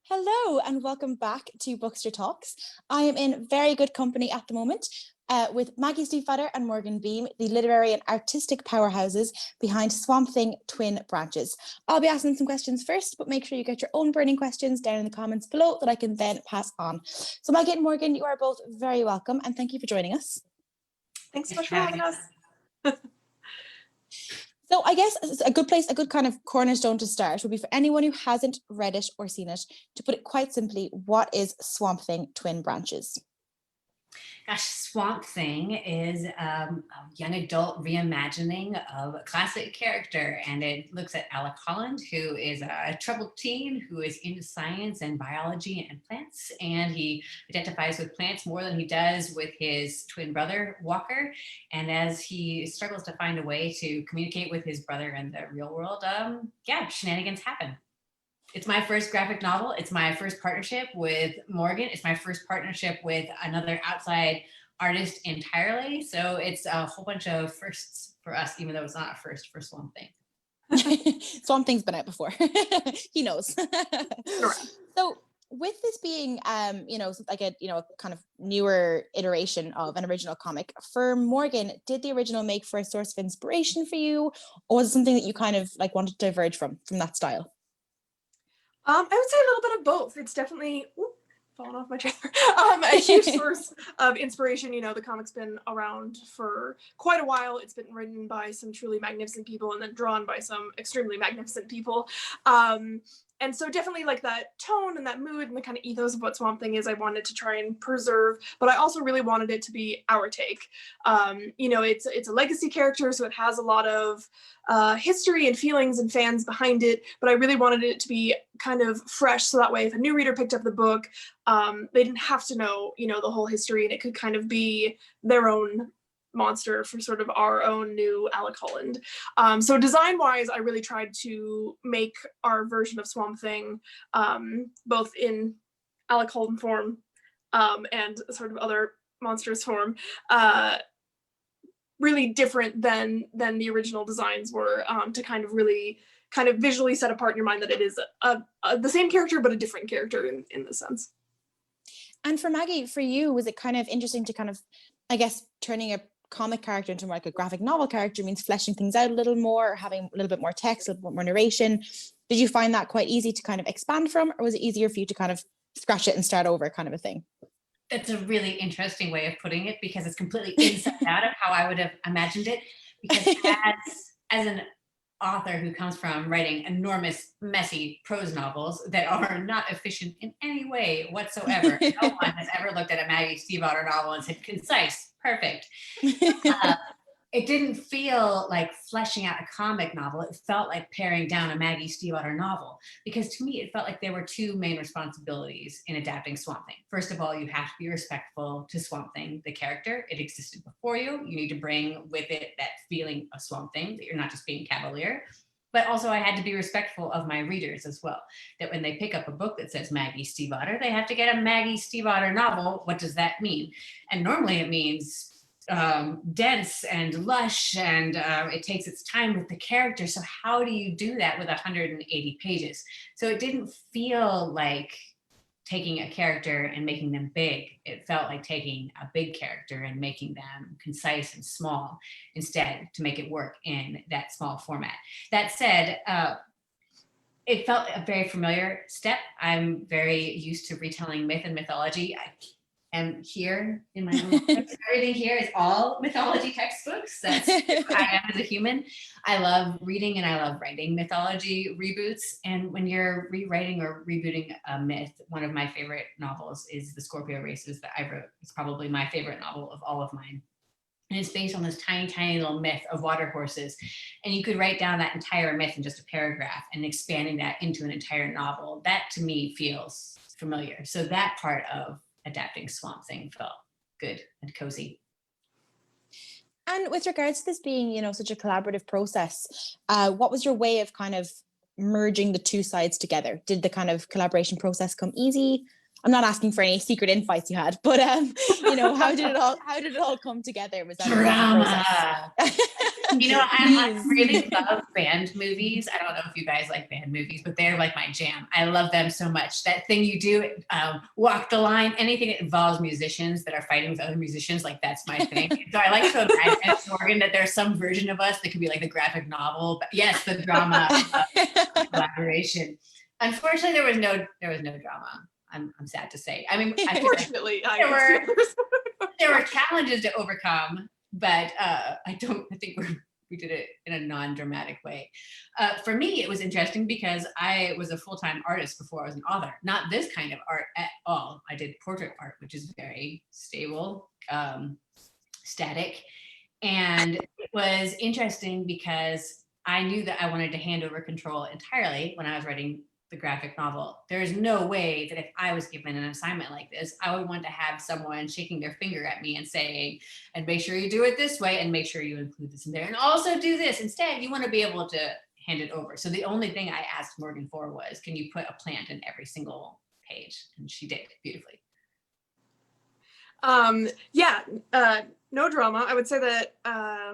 Hello and welcome back to Bookstr Talks. I am in very good company at the moment with Maggie Stiefvater and Morgan Beem, the literary and artistic powerhouses behind Swamp Thing Twin Branches. I'll be asking some questions first, but make sure you get your own burning questions down in the comments below that I can then pass on. So Maggie and Morgan, you are both very welcome and thank you for joining us. Thanks so much for having us. So I guess a good place, a good kind of cornerstone to start would be for anyone who hasn't read it or seen it, to put it quite simply, what is Swamp Thing Twin Branches? Gosh, Swamp Thing is a young adult reimagining of a classic character, and it looks at Alec Holland, who is a troubled teen who is into science and biology and plants, and he identifies with plants more than he does with his twin brother, Walker. And as he struggles to find a way to communicate with his brother in the real world, shenanigans happen. It's my first graphic novel. It's my first partnership with Morgan. It's my first partnership with another outside artist entirely. So it's a whole bunch of firsts for us, even though it's not a first for Swamp Thing. Swamp Thing's been out before. He knows. So with this being, like a kind of newer iteration of an original comic, for Morgan, did the original make for a source of inspiration for you, or was it something that you kind of like wanted to diverge from that style? I would say a little bit of both. It's definitely falling off my chair. A huge source of inspiration. You know, the comic's been around for quite a while. It's been written by some truly magnificent people and then drawn by some extremely magnificent people. And so definitely like that tone and that mood and the kind of ethos of what Swamp Thing is, I wanted to try and preserve, but I also really wanted it to be our take. It's a legacy character, so it has a lot of history and feelings and fans behind it, but I really wanted it to be kind of fresh, so that way if a new reader picked up the book, they didn't have to know, the whole history, and it could kind of be their own monster for sort of our own new Alec Holland. So design-wise, I really tried to make our version of Swamp Thing, both in Alec Holland form and sort of other monsters form, really different than the original designs were, to kind of really kind of visually set apart in your mind that it is the same character but a different character in this sense. And for Maggie, for you, was it kind of interesting to kind of, I guess, turning a comic character into more like a graphic novel character means fleshing things out a little more, having a little bit more text, a little bit more narration? Did you find that quite easy to kind of expand from, or was it easier for you to kind of scratch it and start over kind of a thing? That's a really interesting way of putting it, because it's completely inside out of how I would have imagined it. Because as an author who comes from writing enormous, messy prose novels that are not efficient in any way whatsoever, no one has ever looked at a Maggie Stiefvater novel and said, concise, perfect. It didn't feel like fleshing out a comic novel. It felt like paring down a Maggie Stiefvater novel, because to me, it felt like there were two main responsibilities in adapting Swamp Thing. First of all, you have to be respectful to Swamp Thing, the character. It existed before you. You need to bring with it that feeling of Swamp Thing, that you're not just being cavalier. But also I had to be respectful of my readers as well, that when they pick up a book that says Maggie Stiefvater, they have to get a Maggie Stiefvater novel. What does that mean? And normally it means dense and lush, and it takes its time with the character. So how do you do that with 180 pages? So it didn't feel like taking a character and making them big. It felt like taking a big character and making them concise and small instead, to make it work in that small format. That said, it felt a very familiar step. I'm very used to retelling myth and mythology. And here in my little everything here is all mythology textbooks. That's who I am as a human. I love reading and I love writing mythology reboots. And when you're rewriting or rebooting a myth, one of my favorite novels is The Scorpio Races that I wrote. It's probably my favorite novel of all of mine. And it's based on this tiny, tiny little myth of water horses. And you could write down that entire myth in just a paragraph, and expanding that into an entire novel. That to me feels familiar. So that part of adapting Swamp Thing felt good and cozy. And with regards to this being, such a collaborative process, what was your way of kind of merging the two sides together? Did the kind of collaboration process come easy? I'm not asking for any secret infights you had, but how did it all come together? Was that drama? You know, I Please. really love band movies. I don't know if you guys like band movies, but they're like my jam. I love them so much. That thing you do, walk the line, anything that involves musicians that are fighting with other musicians, like that's my thing. So I like to imagine, Morgan, that there's some version of us that could be like the graphic novel, but yes, the drama collaboration. Unfortunately, there was no drama. I'm sad to say. I mean, I feel like Fortunately, there were challenges to overcome, but I think we did it in a non-dramatic way. For me, it was interesting because I was a full-time artist before I was an author. Not this kind of art at all. I did portrait art, which is very stable, static. And it was interesting because I knew that I wanted to hand over control entirely when I was writing the graphic novel. There is no way that if I was given an assignment like this, I would want to have someone shaking their finger at me and saying, and make sure you do it this way and make sure you include this in there and also do this. Instead, you want to be able to hand it over. So the only thing I asked Morgan for was, can you put a plant in every single page? And she did beautifully. No drama. I would say that I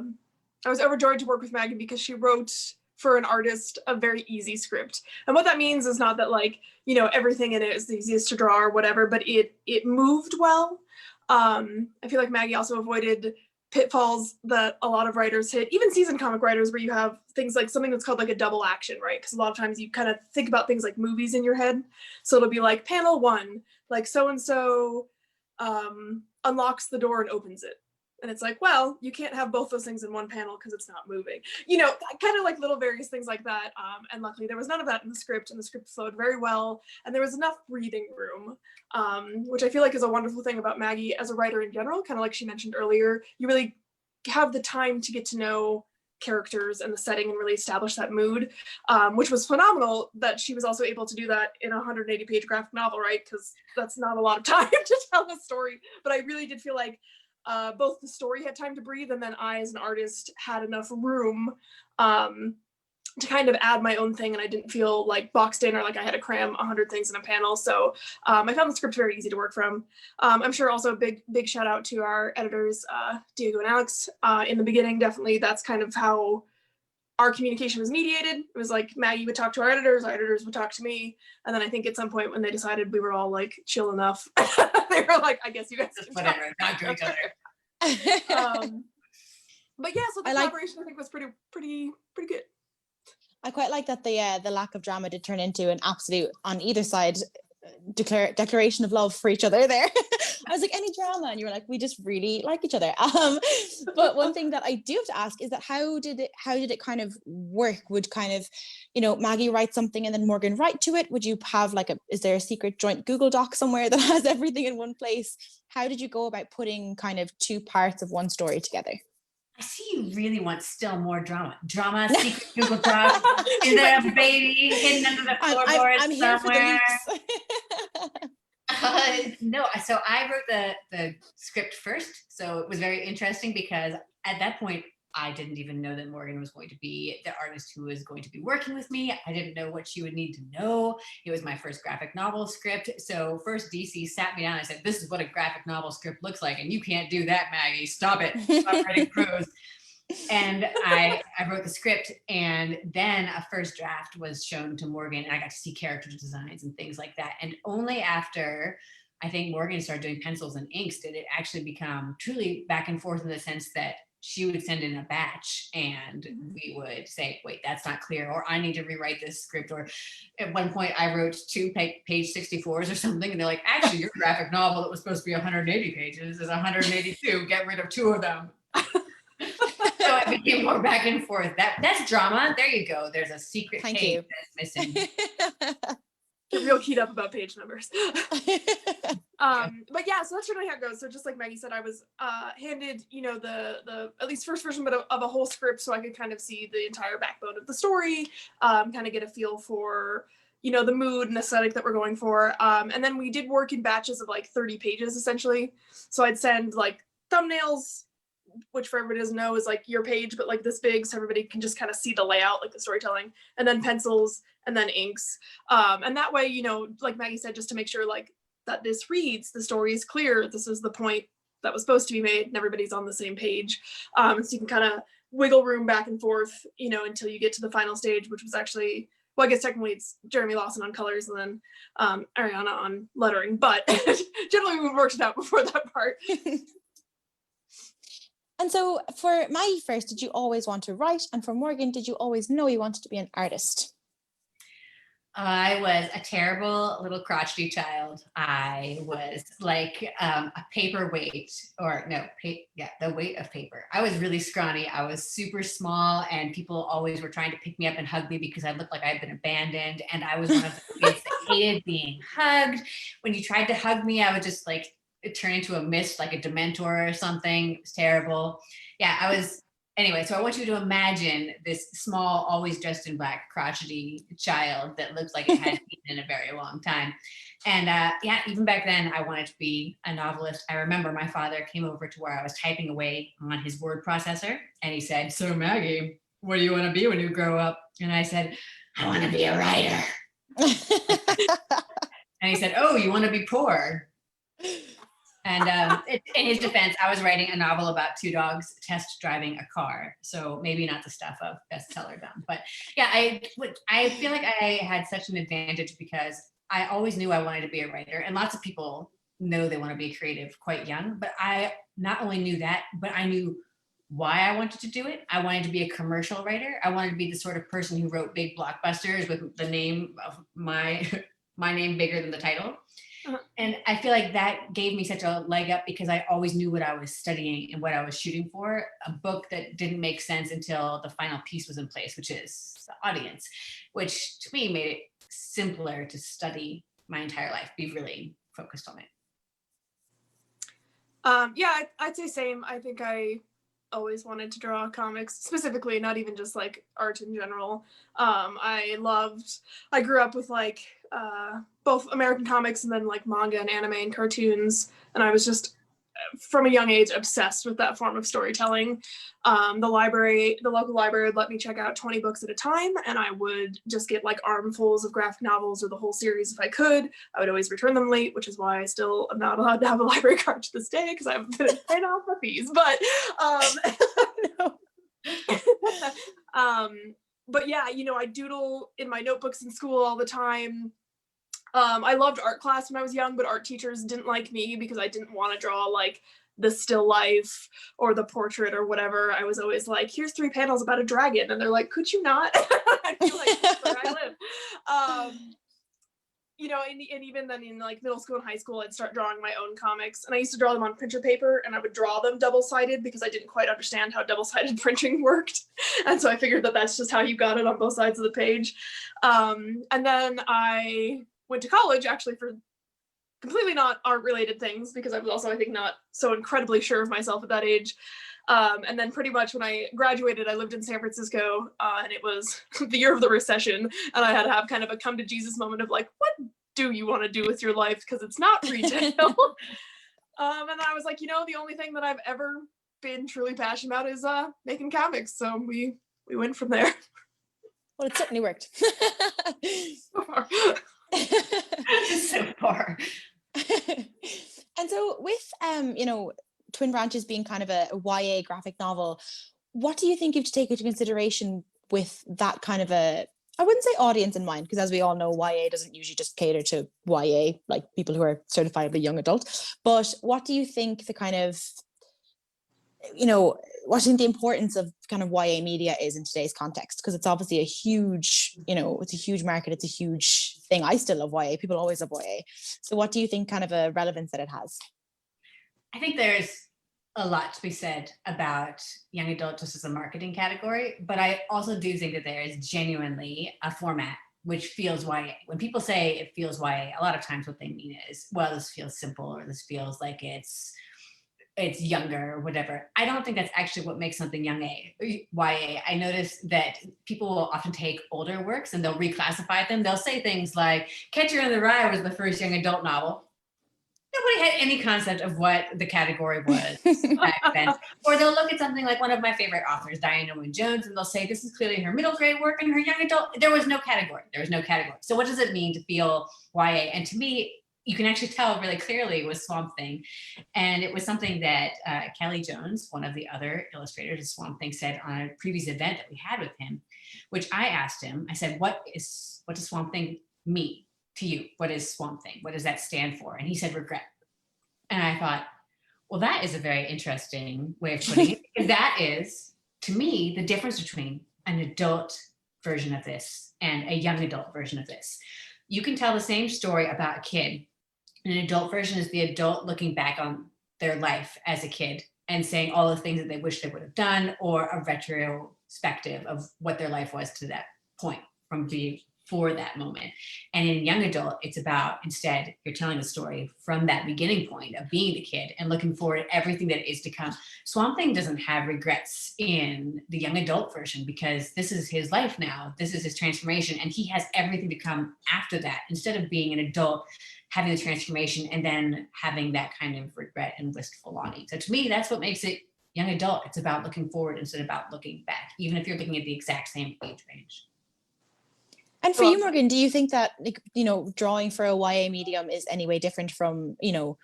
was overjoyed to work with Maggie because she wrote for an artist a very easy script. And what that means is not that like, you know, everything in it is the easiest to draw or whatever, but it moved well. I feel like Maggie also avoided pitfalls that a lot of writers hit, even seasoned comic writers, where you have things like something that's called like a double action, right? Because a lot of times you kind of think about things like movies in your head. So it'll be like panel 1, like so-and-so unlocks the door and opens it. And it's like, well, you can't have both those things in one panel because it's not moving. You know, kind of like little various things like that. And luckily there was none of that in the script, and the script flowed very well. And there was enough breathing room, which I feel like is a wonderful thing about Maggie as a writer in general. Kind of like she mentioned earlier, you really have the time to get to know characters and the setting and really establish that mood, which was phenomenal that she was also able to do that in a 180-page graphic novel, right? Because that's not a lot of time to tell a story. But I really did feel like both the story had time to breathe, and then I as an artist had enough room to kind of add my own thing, and I didn't feel like boxed in or like I had to cram 100 things in a panel. So I found the script very easy to work from. I'm sure also a big shout out to our editors, Diego and Alex. In the beginning, definitely that's kind of how our communication was mediated. It was like Maggie would talk to our editors would talk to me. And then I think at some point when they decided we were all like chill enough, they were like, I guess you guys just whatever, talk to each other. But yeah, so the collaboration I think was pretty good. I quite like that the lack of drama did turn into an absolute, on either side, declaration of love for each other there. I was like, any drama? And you were like, we just really like each other. But one thing that I do have to ask is that how did it kind of work? Would kind of, you know, Maggie write something and then Morgan write to it? Would you have like is there a secret joint Google Doc somewhere that has everything in one place? How did you go about putting kind of two parts of one story together? I see you really want still more drama. Secret Google Doc. Is there a baby hidden under the floorboard I'm here somewhere? for the leaks. No, so I wrote the script first. So it was very interesting because at that point, I didn't even know that Morgan was going to be the artist who was going to be working with me. I didn't know what she would need to know. It was my first graphic novel script. So first DC sat me down and said, this is what a graphic novel script looks like. And you can't do that, Maggie. Stop it. Stop writing prose. And I wrote the script, and then a first draft was shown to Morgan, and I got to see character designs and things like that. And only after I think Morgan started doing pencils and inks did it actually become truly back and forth, in the sense that she would send in a batch and we would say, wait, that's not clear, or I need to rewrite this script. Or at one point I wrote 2 page 64s or something, and they're like, actually your graphic novel that was supposed to be 180 pages is 182, get rid of 2 of them. So it became more back and forth. That's drama. There you go. There's a secret page that's missing. Get real keyed up about page numbers. But yeah, so that's really how it goes. So just like Maggie said, I was handed, you know, the at least first version of a whole script, so I could kind of see the entire backbone of the story, kind of get a feel for, you know, the mood and aesthetic that we're going for. And then we did work in batches of like 30 pages essentially. So I'd send like thumbnails, which for everybody doesn't know is like your page, but like this big, so everybody can just kind of see the layout, like the storytelling, and then pencils, and then inks. And that way, you know, like Maggie said, just to make sure like that this reads, the story is clear, this is the point that was supposed to be made, and everybody's on the same page. So you can kind of wiggle room back and forth, you know, until you get to the final stage, which was actually, well, I guess technically it's Jeremy Lawson on colors and then Ariana on lettering, but generally we worked it out before that part. And so for Maggie first, did you always want to write? And for Morgan, did you always know you wanted to be an artist? I was a terrible little crotchety child. I was like a paperweight, or no, the weight of paper. I was really scrawny. I was super small, and people always were trying to pick me up and hug me because I looked like I had been abandoned. And I was one of the kids that hated being hugged. When you tried to hug me, I would just like turn into a mist, like a Dementor or something. It was terrible. Yeah, I was. Anyway, so I want you to imagine this small, always dressed in black, crotchety child that looks like it hadn't eaten in a very long time. And yeah, even back then, I wanted to be a novelist. I remember my father came over to where I was typing away on his word processor, and he said, "So Maggie, what do you want to be when you grow up?" And I said, "I want to be a writer." And he said, "Oh, you want to be poor?" And in his defense, I was writing a novel about two dogs test driving a car. So maybe not the stuff of bestseller done. But yeah, I feel like I had such an advantage because I always knew I wanted to be a writer. And lots of people know they want to be creative quite young. But I not only knew that, but I knew why I wanted to do it. I wanted to be a commercial writer. I wanted to be the sort of person who wrote big blockbusters with the name of my name bigger than the title. And I feel like that gave me such a leg up because I always knew what I was studying and what I was shooting for. A book that didn't make sense until the final piece was in place, which is the audience, which to me made it simpler to study my entire life, be really focused on it. Yeah, I'd say same. I think I always wanted to draw comics, specifically, not even just like art in general. I grew up with like both American comics and then like manga and anime and cartoons, and I was just from a young age obsessed with that form of storytelling. The local library would let me check out 20 books at a time, and I would just get like armfuls of graphic novels or the whole series if I could. I would always return them late, which is why I still am not allowed to have a library card to this day because I haven't been paid off my fees. But yeah, you know, I doodle in my notebooks in school all the time. I loved art class when I was young, but art teachers didn't like me because I didn't want to draw like the still life or the portrait or whatever. I was always like, here's 3 panels about a dragon. And they're like, could you not? I'd be like, that's where I live. You know, and even then in like middle school and high school, I'd start drawing my own comics. And I used to draw them on printer paper, and I would draw them double-sided because I didn't quite understand how double-sided printing worked. And so I figured that that's just how you got it on both sides of the page. And then I went to college actually for completely not art related things because I was also, I think, not so incredibly sure of myself at that age. And then pretty much when I graduated, I lived in San Francisco, and it was the year of the recession, and I had to have kind of a come to Jesus moment of like, what do you want to do with your life? Because it's not retail. And I was like, you know, the only thing that I've ever been truly passionate about is making comics. So we went from there. Well, it certainly worked. So far. So far. And so with you know, Twin Branches being kind of a YA graphic novel, what do you think you have to take into consideration with that kind of a, I wouldn't say audience in mind, because as we all know, YA doesn't usually just cater to YA, like people who are certifiably young adult. But what do you think the kind of, you know, what do you think the importance of kind of YA media is in today's context? Because it's obviously a huge, you know, it's a huge market. It's a huge thing. I still love YA. People always love YA. So what do you think kind of a relevance that it has? I think there's a lot to be said about young adult just as a marketing category, but I also do think that there is genuinely a format which feels YA. When people say it feels YA, a lot of times what they mean is, well, this feels simple, or this feels like it's younger or whatever. I don't think that's actually what makes something YA. I notice that people will often take older works and they'll reclassify them. They'll say things like Catcher in the Rye was the first young adult novel. Nobody had any concept of what the category was back then. Or they'll look at something like one of my favorite authors, Diana Wynne Jones, and they'll say, this is clearly her middle grade work and her young adult. There was no category. So what does it mean to feel YA? And to me, you can actually tell really clearly was Swamp Thing. And it was something that Kelly Jones, one of the other illustrators of Swamp Thing, said on a previous event that we had with him, which I asked him, I said, what does Swamp Thing mean to you? What is Swamp Thing? What does that stand for? And he said, regret. And I thought, well, that is a very interesting way of putting it, because that is, to me, the difference between an adult version of this and a young adult version of this. You can tell the same story about a kid. An adult version is the adult looking back on their life as a kid and saying all the things that they wish they would have done, or a retrospective of what their life was to that point for that moment. And in young adult, it's about, instead, you're telling a story from that beginning point of being the kid and looking forward to everything that is to come. Swamp Thing doesn't have regrets in the young adult version, because this is his life now. This is his transformation, and he has everything to come after that, instead of being an adult, having the transformation and then having that kind of regret and wistful longing. So to me, that's what makes it young adult. It's about looking forward instead of about looking back, even if you're looking at the exact same age range. And for you, Morgan, do you think that, like, you know, drawing for a YA medium is any way different from, you know,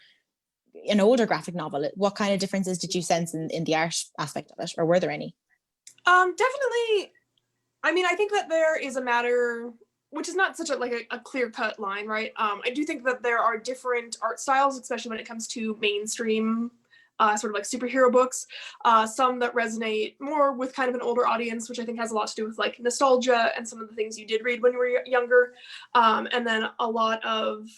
an older graphic novel? What kind of differences did you sense in the art aspect of it, or were there any? Definitely. I mean, I think that there is a matter, which is not such a clear-cut line, right? I do think that there are different art styles, especially when it comes to mainstream sort of like superhero books, some that resonate more with kind of an older audience, which I think has a lot to do with like nostalgia and some of the things you did read when you were younger. And then a lot of,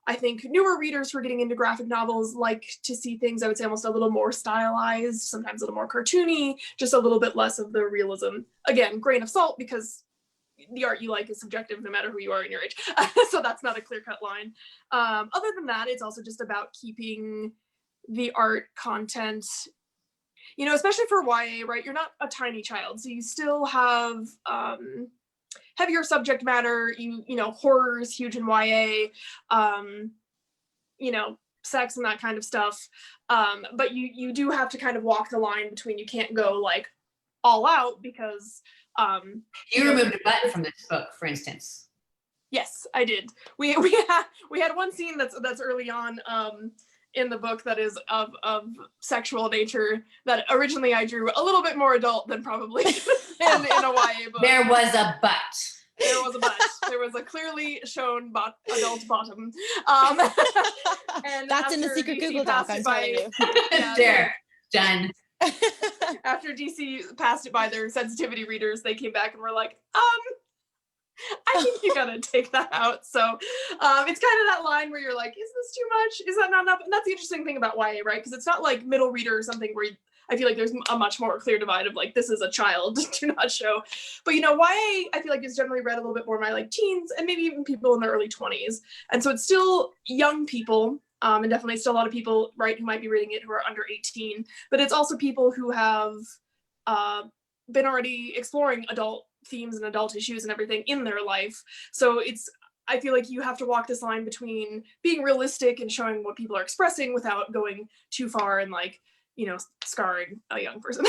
I think, newer readers who are getting into graphic novels like to see things, I would say, almost a little more stylized, sometimes a little more cartoony, just a little bit less of the realism. Again, grain of salt, because the art you like is subjective no matter who you are in your age. So that's not a clear-cut line. Other than that, it's also just about keeping the art content, you know, especially for YA, right? You're not a tiny child, so you still have heavier subject matter. You know, horror is huge in YA, you know, sex and that kind of stuff. But you do have to kind of walk the line between, you can't go like all out, because you removed a button from this book, for instance. Yes, I did. We had one scene that's early on in the book that is of sexual nature that originally I drew a little bit more adult than probably in a YA book. There was a butt. There was a butt. There was a clearly shown adult bottom. And that's in the secret Google Doc, I'm telling you. There, done. After DC passed it by their sensitivity readers, they came back and were like, I think you gotta take that out. So it's kind of that line where you're like, is this too much? Is that not enough? And that's the interesting thing about YA, right? Because it's not like middle reader or something where I feel like there's a much more clear divide of like, this is a child, do not show. But you know, YA, I feel like is generally read a little bit more by like teens and maybe even people in their early 20s. And so it's still young people, and definitely still a lot of people, right, who might be reading it who are under 18. But it's also people who have been already exploring adult themes and adult issues and everything in their life. So I feel like you have to walk this line between being realistic and showing what people are expressing without going too far and like, you know, scarring a young person.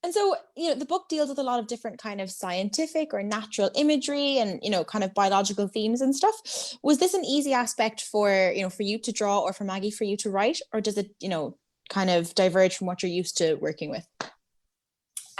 And so, you know, the book deals with a lot of different kind of scientific or natural imagery and, you know, kind of biological themes and stuff. Was this an easy aspect for, you know, for you to draw, or for Maggie for you to write, or does it, you know, kind of diverge from what you're used to working with?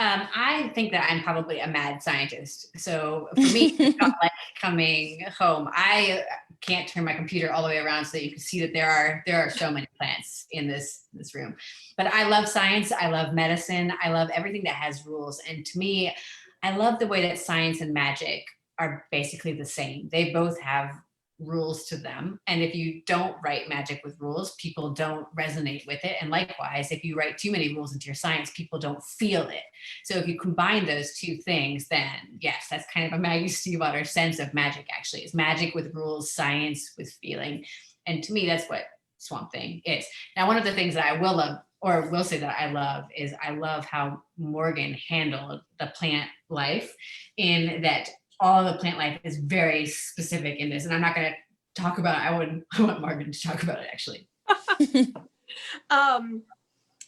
I think that I'm probably a mad scientist. So for me, it's not like coming home. I can't turn my computer all the way around so that you can see that there are so many plants in this room. But I love science. I love medicine. I love everything that has rules. And to me, I love the way that science and magic are basically the same. They both have rules to them. And if you don't write magic with rules, people don't resonate with it. And likewise, if you write too many rules into your science, people don't feel it. So if you combine those two things, then yes, that's kind of a Maggie Stiefvater sense of magic, actually. It's magic with rules, science with feeling. And to me, that's what Swamp Thing is. Now, one of the things that I will love, or will say that I love, is I love how Morgan handled the plant life, in that all of the plant life is very specific in this. And I'm not going to talk about it. I want Morgan to talk about it, actually.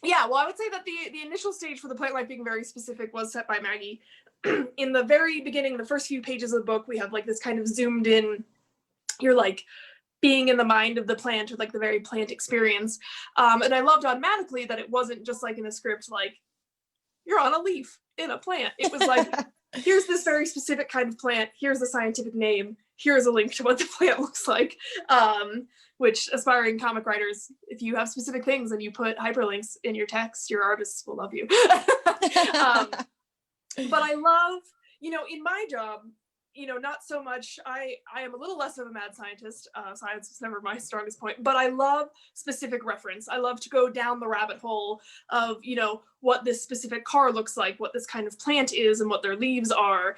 Yeah, well, I would say that the initial stage for the plant life being very specific was set by Maggie. In the very beginning, the first few pages of the book, we have like this kind of zoomed in you're like being in the mind of the plant, or like the very plant experience. And I loved automatically that it wasn't just like in a script, like you're on a leaf in a plant. It was like, here's this very specific kind of plant, here's the scientific name, here's a link to what the plant looks like. Which aspiring comic writers, if you have specific things and you put hyperlinks in your text, your artists will love you. But I love, in my job, not so much, I am a little less of a mad scientist. Science was never my strongest point, but I love specific reference. I love to go down the rabbit hole of, what this specific car looks like, what this kind of plant is and what their leaves are,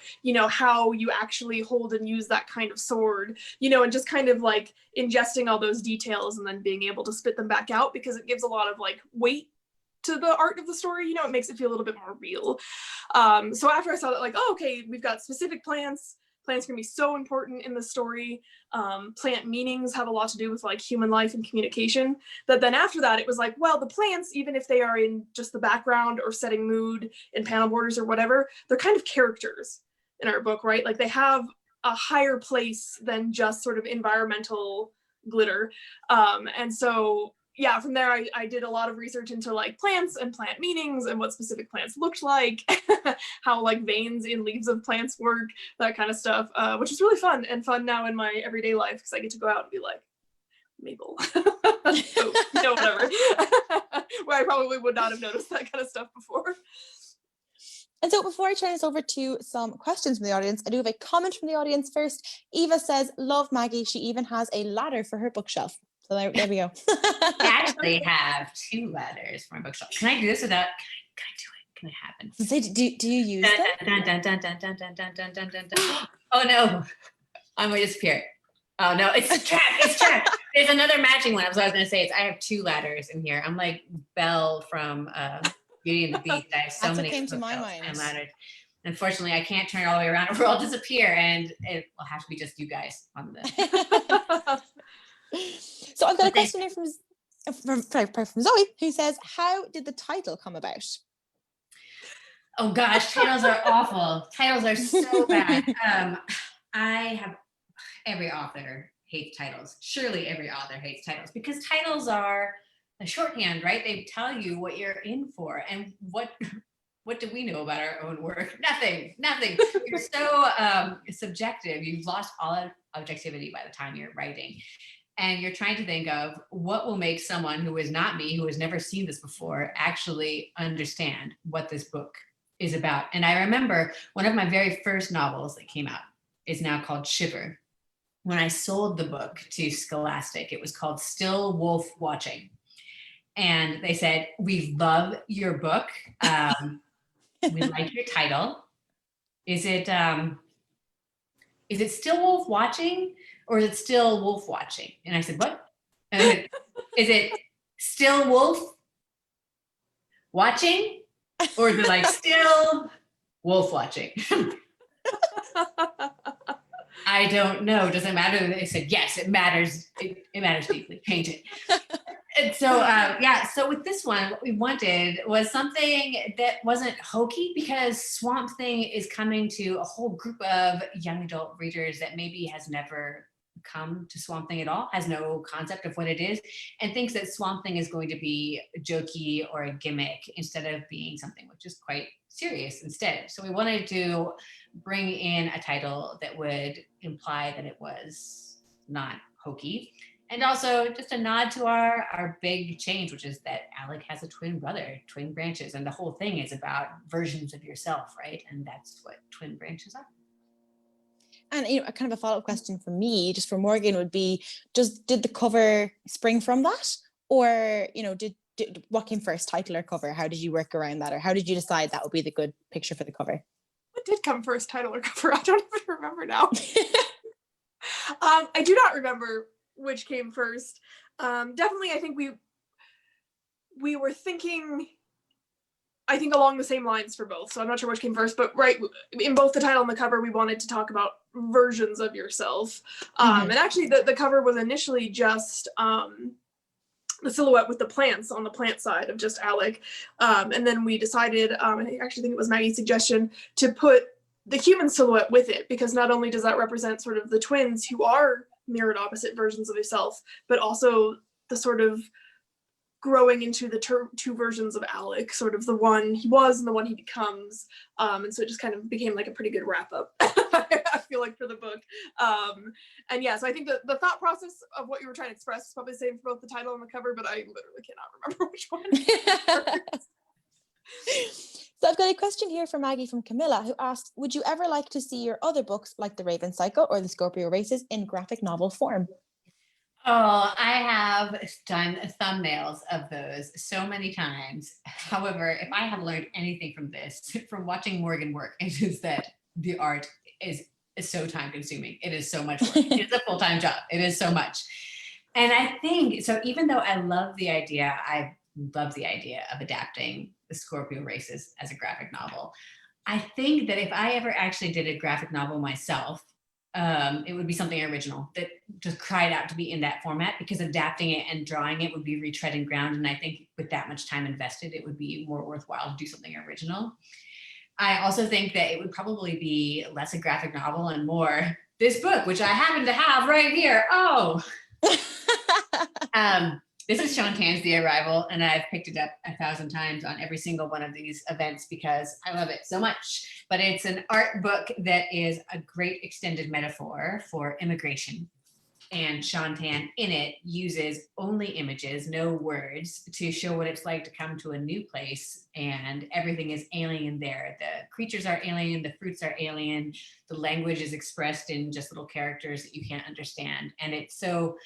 how you actually hold and use that kind of sword, and just kind of like ingesting all those details and then being able to spit them back out, because it gives a lot of like weight to the art of the story. It makes it feel a little bit more real. So after I saw that, like, oh, okay, we've got specific plants can be so important in the story. Plant meanings have a lot to do with like human life and communication. That then after that, it was like, well, the plants, even if they are in just the background or setting mood in panel borders or whatever, they're kind of characters in our book, right? Like they have a higher place than just sort of environmental glitter. And so, yeah, from there, I did a lot of research into like plants and plant meanings and what specific plants looked like, how like veins in leaves of plants work, that kind of stuff, which is really fun now in my everyday life, because I get to go out and be like, Mabel, so, whatever, where I probably would not have noticed that kind of stuff before. And so before I turn this over to some questions from the audience, I do have a comment from the audience first. Eva says, love Maggie. She even has a ladder for her bookshelf. So there we go. I actually have 2 ladders for my bookshelf. Can I do this without? Can I do it? Can it happen? So do you use them? Oh no! I'm gonna disappear. Oh no! It's trapped. It's trapped. There's another matching one. So I was gonna say I have 2 ladders in here. I'm like Belle from Beauty and the Beast. I have so many. That's what came to my mind. And ladders. Unfortunately, I can't turn it all the way around, or I'll disappear, and it will have to be just you guys on the. So I've got a question here from Zoe, who says, how did the title come about? Oh gosh, titles are awful. Titles are so bad. Every author hates titles. Surely every author hates titles, because titles are a shorthand, right? They tell you what you're in for. And what do we know about our own work? Nothing. You're so subjective. You've lost all objectivity by the time you're writing. And you're trying to think of what will make someone who is not me, who has never seen this before, actually understand what this book is about. And I remember one of my very first novels that came out is now called Shiver. When I sold the book to Scholastic, it was called Still Wolf Watching. And they said, we love your book. We like your title. Is it Still Wolf Watching? Or is it Still Wolf Watching? And I said, what? And is it Still Wolf Watching? Or is it like Still Wolf Watching? I don't know. Does it matter? They said, yes, it matters. It matters deeply. Change it. And so, so with this one, what we wanted was something that wasn't hokey, because Swamp Thing is coming to a whole group of young adult readers that maybe has never come to Swamp Thing at all, has no concept of what it is, and thinks that Swamp Thing is going to be jokey or a gimmick instead of being something which is quite serious instead. So we wanted to bring in a title that would imply that it was not hokey, and also just a nod to our big change, which is that Alec has a twin brother, twin branches, and the whole thing is about versions of yourself, right? And that's what twin branches are. And kind of a follow-up question from me, just for Morgan, would be, did the cover spring from that, or did what came first, title or cover? How did you work around that, or how did you decide that would be the good picture for the cover? What did come first, title or cover? I don't even remember now. I do not remember which came first. Definitely, I think we were thinking, I think, along the same lines for both. So I'm not sure which came first, but right, in both the title and the cover, we wanted to talk about versions of yourself. And actually the cover was initially just the silhouette with the plants on the plant side of just Alec. And then we decided, I actually think it was Maggie's suggestion, to put the human silhouette with it, because not only does that represent sort of the twins who are mirrored opposite versions of himself, but also the sort of growing into the two versions of Alec, sort of the one he was and the one he becomes. And so it just kind of became like a pretty good wrap up, I feel like, for the book. And yeah, so I think the thought process of what you were trying to express is probably the same for both the title and the cover, but I literally cannot remember which one. So I've got a question here from Maggie from Camilla, who asks, would you ever like to see your other books like The Raven Cycle or The Scorpio Races in graphic novel form? Oh, I have done thumbnails of those so many times. However, if I have learned anything from this, from watching Morgan work, it is that the art is so time consuming. It is so much work. It's a full-time job. It is so much. And I think, so even though I love the idea of adapting The Scorpio Races as a graphic novel, I think that if I ever actually did a graphic novel myself, it would be something original that just cried out to be in that format, because adapting it and drawing it would be retreading ground. And I think with that much time invested, it would be more worthwhile to do something original. I also think that it would probably be less a graphic novel and more this book, which I happen to have right here. Oh, this is Shantan's The Arrival, and I've picked it up 1,000 times on every single one of these events because I love it so much. But it's an art book that is a great extended metaphor for immigration. And Shantan in it uses only images, no words, to show what it's like to come to a new place, and everything is alien there. The creatures are alien, the fruits are alien, the language is expressed in just little characters that you can't understand. And it so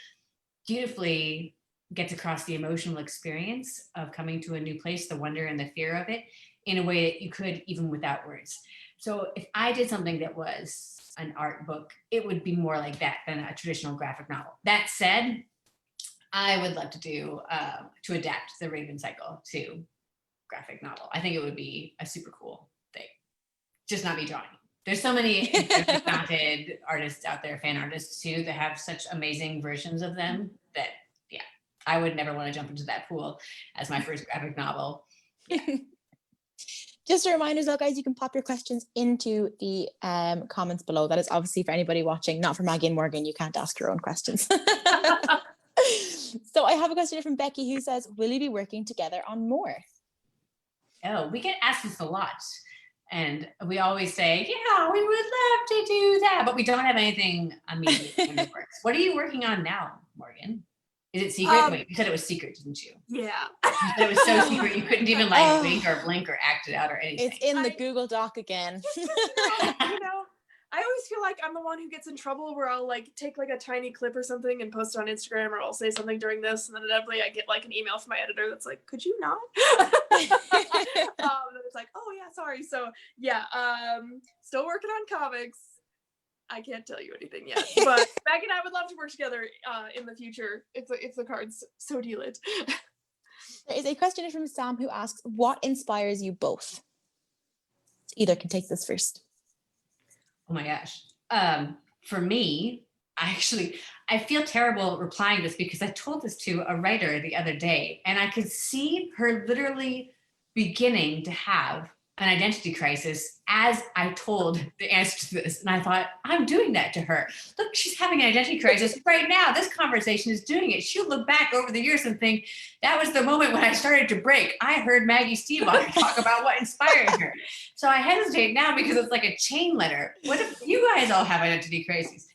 beautifully gets across the emotional experience of coming to a new place, the wonder and the fear of it, in a way that you could even without words. So if I did something that was an art book, it would be more like that than a traditional graphic novel. That said, I would love to do, to adapt The Raven Cycle to graphic novel. I think it would be a super cool thing, just not me drawing. There's so many talented artists out there, fan artists too, that have such amazing versions of them that, yeah, I would never want to jump into that pool as my first graphic novel. Yeah. Just a reminder as well, guys, you can pop your questions into the comments below. That is obviously for anybody watching, not for Maggie and Morgan. You can't ask your own questions. So I have a question from Becky who says, will you be working together on more? Oh, we get asked this a lot. And we always say, yeah, we would love to do that. But we don't have anything immediate in the works. What are you working on now, Morgan? Is it secret? Wait, you said it was secret, didn't you? Yeah. You said it was so secret you couldn't even like wink or blink or act it out or anything. It's in the Google Doc again. You know, I always feel like I'm the one who gets in trouble where I'll like take like a tiny clip or something and post it on Instagram, or I'll say something during this, and then inevitably I get like an email from my editor that's like, could you not? And it's like, oh yeah, sorry. So yeah, still working on comics. I can't tell you anything yet, but Maggie and I would love to work together in the future if the cards so deal it. There is a question from Sam who asks, what inspires you both? Either can take this first. Oh my gosh. For me, I feel terrible replying this because I told this to a writer the other day, and I could see her literally beginning to have an identity crisis as I told the answer to this. And I thought, I'm doing that to her. Look, she's having an identity crisis right now. This conversation is doing it. She'll look back over the years and think, that was the moment when I started to break. I heard Maggie Stiefvater talk about what inspired her. So I hesitate now because it's like a chain letter. What if you guys all have identity crises?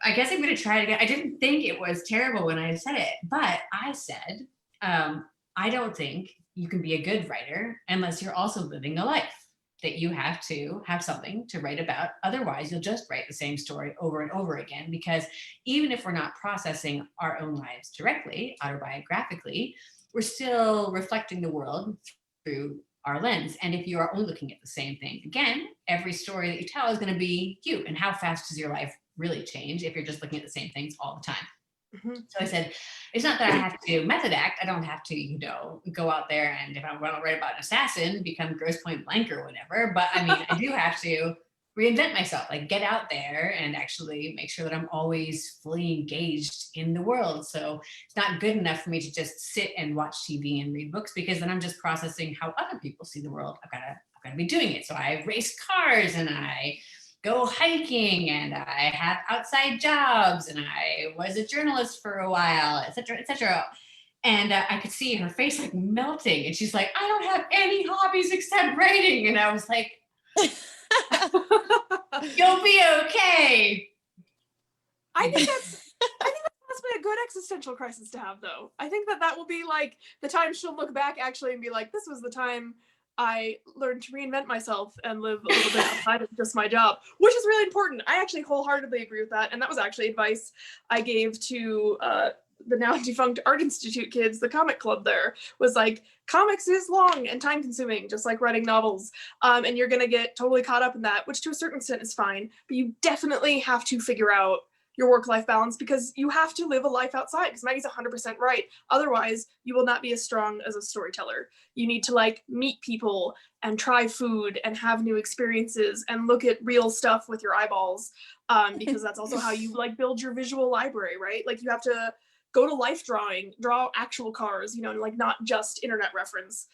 I guess I'm going to try it again. I didn't think it was terrible when I said it, but I said, I don't think you can be a good writer unless you're also living a life, that you have to have something to write about. Otherwise, you'll just write the same story over and over again, because even if we're not processing our own lives directly, autobiographically, we're still reflecting the world through our lens. And if you are only looking at the same thing, again, every story that you tell is going to be you. And how fast does your life really change if you're just looking at the same things all the time? Mm-hmm. So I said, it's not that I have to method act. I don't have to, go out there and if I want to write about an assassin, become Grosse Pointe Blank or whatever. But I mean, I do have to reinvent myself, like get out there and actually make sure that I'm always fully engaged in the world. So it's not good enough for me to just sit and watch TV and read books, because then I'm just processing how other people see the world. I've got to be doing it. So I race cars and I go hiking, and I have outside jobs, and I was a journalist for a while, et cetera, et cetera. And I could see her face like melting, and she's like, I don't have any hobbies except writing. And I was like, you'll be okay. I think that's possibly a good existential crisis to have, though. I think that will be like the time she'll look back actually and be like, this was the time I learned to reinvent myself and live a little bit outside of just my job, which is really important. I actually wholeheartedly agree with that. And that was actually advice I gave to the now defunct Art Institute kids. The comic club there was like, comics is long and time consuming, just like writing novels. And you're going to get totally caught up in that, which to a certain extent is fine. But you definitely have to figure out your work-life balance, because you have to live a life outside, because Maggie's 100% right. Otherwise, you will not be as strong as a storyteller. You need to like meet people and try food and have new experiences and look at real stuff with your eyeballs, because that's also how you like build your visual library, right? Like you have to go to life drawing, draw actual cars, you know, like not just internet reference,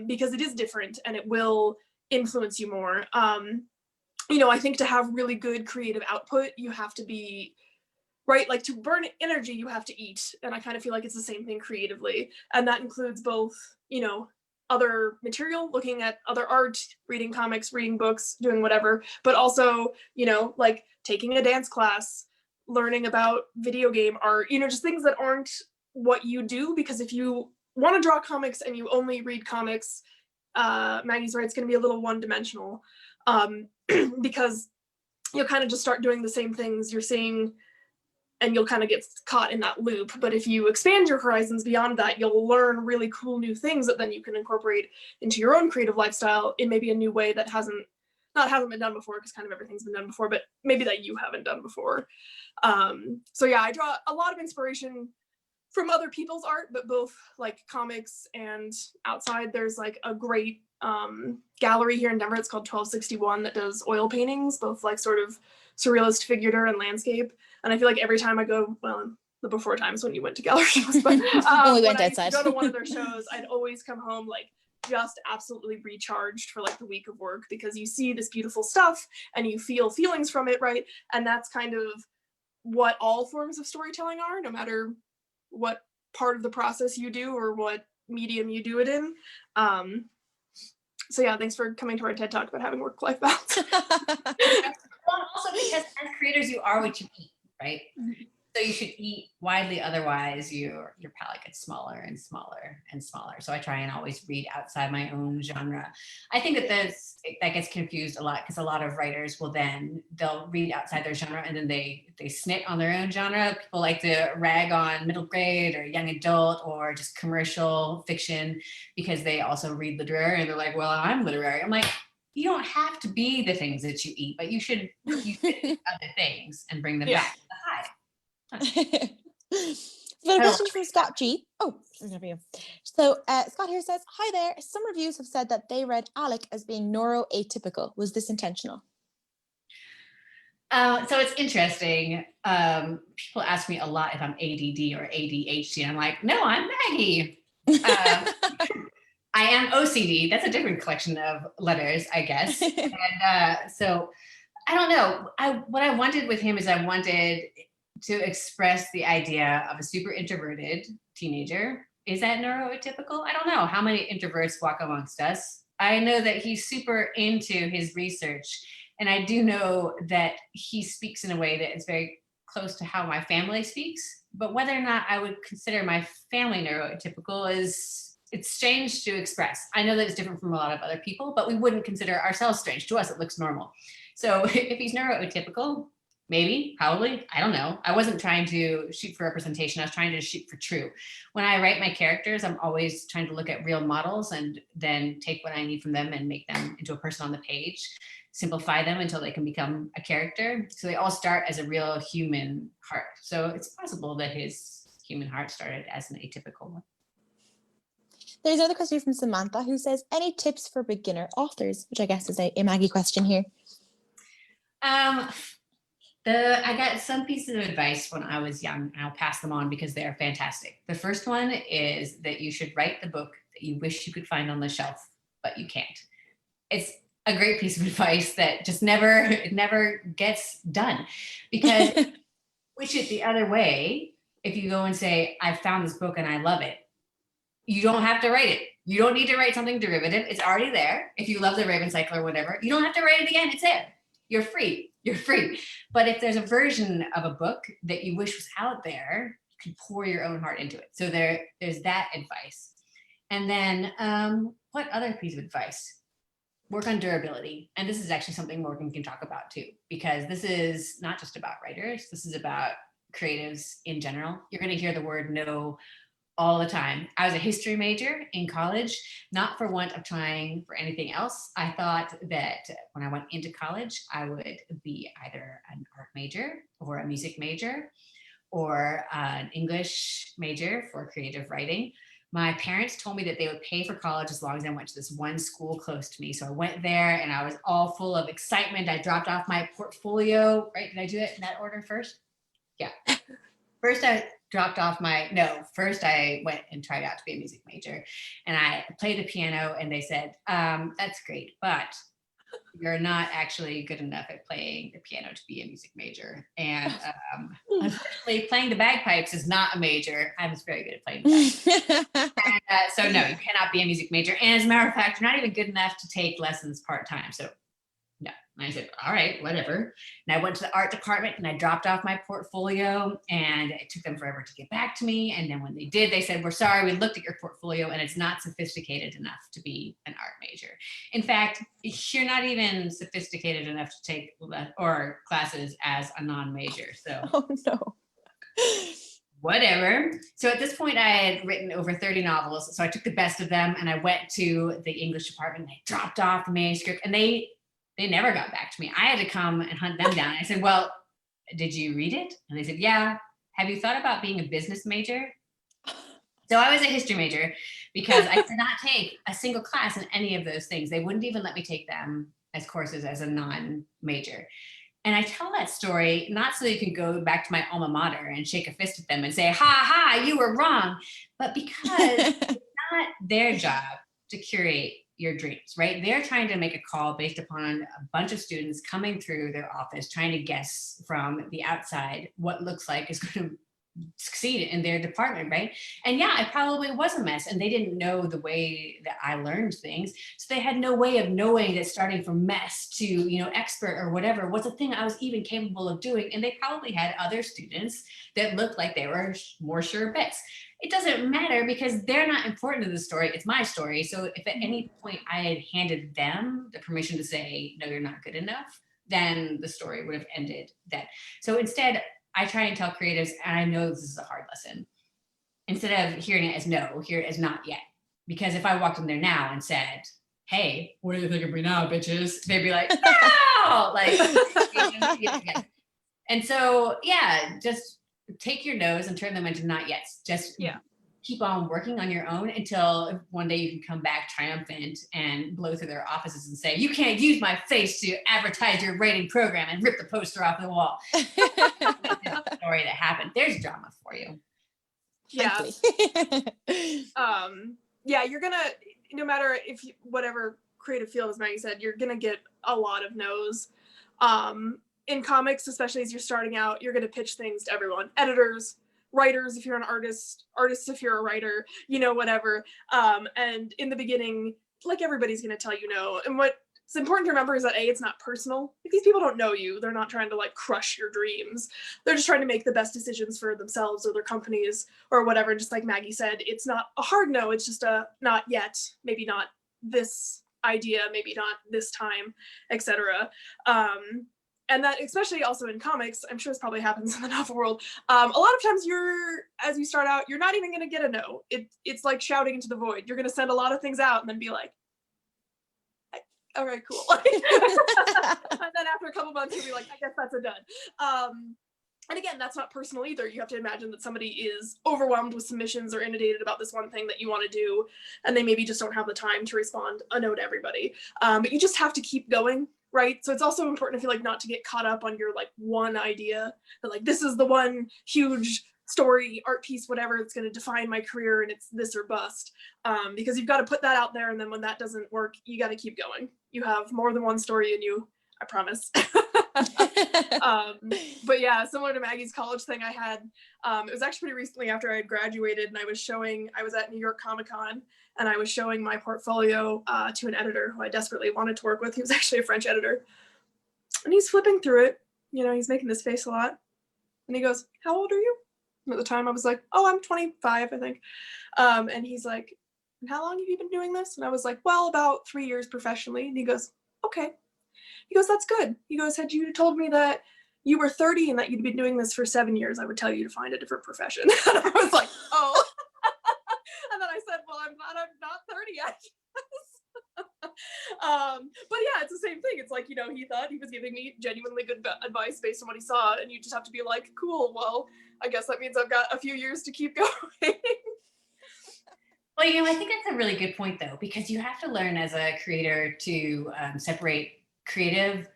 because it is different and it will influence you more. You know, I think to have really good creative output, you have to be, right, like to burn energy, you have to eat. And I kind of feel like it's the same thing creatively. And that includes both, you know, other material, looking at other art, reading comics, reading books, doing whatever, but also, you know, like taking a dance class, learning about video game art, you know, just things that aren't what you do. Because if you want to draw comics and you only read comics, Maggie's right, it's going to be a little one-dimensional. Because you'll kind of just start doing the same things you're seeing and you'll kind of get caught in that loop. But if you expand your horizons beyond that, you'll learn really cool new things that then you can incorporate into your own creative lifestyle in maybe a new way that hasn't been done before, because kind of everything's been done before, but maybe that you haven't done before. So yeah, I draw a lot of inspiration from other people's art, but both like comics and outside. There's like a great gallery here in Denver. It's called 1261 that does oil paintings, both like sort of surrealist figure and landscape. And I feel like every time I go, well, the before times when you went to gallery shows, but we went when outside. I used to go to one of their shows, I'd always come home like just absolutely recharged for like the week of work, because you see this beautiful stuff and you feel feelings from it, right? And that's kind of what all forms of storytelling are, no matter what part of the process you do or what medium you do it in. So yeah, thanks for coming to our TED Talk about having work-life balance. Well, also because as creators, you are what you eat, right? So you should eat widely, otherwise your palette gets smaller and smaller and smaller. So I try and always read outside my own genre. I think that that gets confused a lot, because a lot of writers they'll read outside their genre and then they snit on their own genre. People like to rag on middle grade or young adult or just commercial fiction because they also read literary, and they're like, well, I'm literary. I'm like, you don't have to be the things that you eat, but you should eat other things and bring them back to the hive. Got a question from Scott G. Oh, there we go. So Scott here says, hi there. Some reviews have said that they read Alec as being neuroatypical. Was this intentional? So it's interesting. People ask me a lot if I'm ADD or ADHD, and I'm like, no, I'm Maggie. I am OCD. That's a different collection of letters, I guess. And so I don't know. What I wanted with him is I wanted to express the idea of a super introverted teenager. Is that neurotypical? I don't know. How many introverts walk amongst us? I know that he's super into his research, and I do know that he speaks in a way that is very close to how my family speaks. But whether or not I would consider my family neurotypical it's strange to express. I know that it's different from a lot of other people, but we wouldn't consider ourselves strange. To us, it looks normal. So if he's neurotypical, maybe, probably, I don't know. I wasn't trying to shoot for representation. I was trying to shoot for true. When I write my characters, I'm always trying to look at real models and then take what I need from them and make them into a person on the page, simplify them until they can become a character. So they all start as a real human heart. So it's possible that his human heart started as an atypical one. There's another question from Samantha who says, any tips for beginner authors? Which I guess is a Maggie question here. I got some pieces of advice when I was young, and I'll pass them on because they're fantastic. The first one is that you should write the book that you wish you could find on the shelf, but you can't. It's a great piece of advice that just never gets done. Because switch it the other way, if you go and say, I found this book and I love it, you don't have to write it. You don't need to write something derivative. It's already there. If you love the Raven Cycle or whatever, you don't have to write it again. It's there. You're free. You're free. But if there's a version of a book that you wish was out there, you can pour your own heart into it. So there's that advice. And then what other piece of advice? Work on durability. And this is actually something Morgan can talk about too, because this is not just about writers. This is about creatives in general. You're going to hear the word no all the time. I was a history major in college, not for want of trying for anything else. I thought that when I went into college, I would be either an art major or a music major or an English major for creative writing. My parents told me that they would pay for college as long as I went to this one school close to me. So I went there and I was all full of excitement. I dropped off my portfolio, right? Did I do it in that order first? Yeah. First I went and tried out to be a music major and I played the piano and they said, that's great, but you're not actually good enough at playing the piano to be a music major. And unfortunately, playing the bagpipes is not a major. I was very good at playing the bagpipes. And, so no, you cannot be a music major. And as a matter of fact, you're not even good enough to take lessons part-time. So no. And I said, all right, whatever. And I went to the art department and I dropped off my portfolio and it took them forever to get back to me. And then when they did, they said, we're sorry, we looked at your portfolio and it's not sophisticated enough to be an art major. In fact, you're not even sophisticated enough to take or classes as a non-major. So Oh no. Whatever. So at this point I had written over 30 novels. So I took the best of them and I went to the English department and I dropped off the manuscript and they never got back to me. I had to come and hunt them down. I said, well, did you read it? And they said, yeah. Have you thought about being a business major? So I was a history major because I could not take a single class in any of those things. They wouldn't even let me take them as courses as a non-major. And I tell that story not so you can go back to my alma mater and shake a fist at them and say, ha ha, you were wrong, but because it's not their job to curate your dreams, right? They're trying to make a call based upon a bunch of students coming through their office, trying to guess from the outside what looks like is going to succeed in their department, right? And yeah, I probably was a mess and they didn't know the way that I learned things. So they had no way of knowing that starting from mess to, expert or whatever was a thing I was even capable of doing. And they probably had other students that looked like they were more sure bets. It doesn't matter because they're not important to the story. It's my story. So if at any point I had handed them the permission to say, no, you're not good enough, then the story would have ended then. So instead, I try and tell creatives, and I know this is a hard lesson, instead of hearing it as no, hear it as not yet. Because if I walked in there now and said, hey, what do you think of me now, bitches? They'd be like, no! And so, yeah, just take your no's and turn them into not yets. Just keep on working on your own until one day you can come back triumphant and blow through their offices and say, you can't use my face to advertise your writing program and rip the poster off the wall. That's the story that happened. There's drama for you. Yeah. You're gonna, no matter if you, whatever creative field, as Maggie said, you're gonna get a lot of no's. In comics, especially as you're starting out, you're gonna pitch things to everyone. Editors, writers if you're an artist, artists if you're a writer, whatever. And in the beginning, like, everybody's gonna tell you no. And what's important to remember is that it's not personal. Like, these people don't know you. They're not trying to crush your dreams. They're just trying to make the best decisions for themselves or their companies or whatever. Just like Maggie said, it's not a hard no, it's just a not yet, maybe not this idea, maybe not this time, etc. And that, especially also in comics, I'm sure this probably happens in the novel world. A lot of times as you start out, you're not even going to get a no. It's like shouting into the void. You're going to send a lot of things out and then be like, all right, cool. And then after a couple months, you'll be like, I guess that's a done. And again, that's not personal either. You have to imagine that somebody is overwhelmed with submissions or inundated about this one thing that you want to do, and they maybe just don't have the time to respond a no to everybody. But you just have to keep going. Right. So it's also important, I feel like, not to get caught up on your one idea that this is the one huge story, art piece, whatever, it's going to define my career and it's this or bust. Because you've got to put that out there, and then when that doesn't work, you got to keep going. You have more than one story in you, I promise. But yeah, similar to Maggie's college thing, I had, it was actually pretty recently after I had graduated, and I was at New York Comic-Con, and I was showing my portfolio to an editor who I desperately wanted to work with. He was actually a French editor, and he's flipping through it. You know, he's making this face a lot, and he goes, "How old are you?" And at the time I was like, "Oh, I'm 25, I think." And he's like, "And how long have you been doing this?" And I was like, "Well, about 3 years professionally." And he goes, "Okay." He goes, "That's good." He goes, "Had you told me that you were 30 and that you'd been doing this for 7 years, I would tell you to find a different profession." And I was like, "Oh." And then I said, "Well, I'm not 30 yet." But yeah, it's the same thing. It's like, you know, he thought he was giving me genuinely good advice based on what he saw, and you just have to be like, "Cool, well, I guess that means I've got a few years to keep going." Well, you know, I think that's a really good point, though, because you have to learn as a creator to separate creative,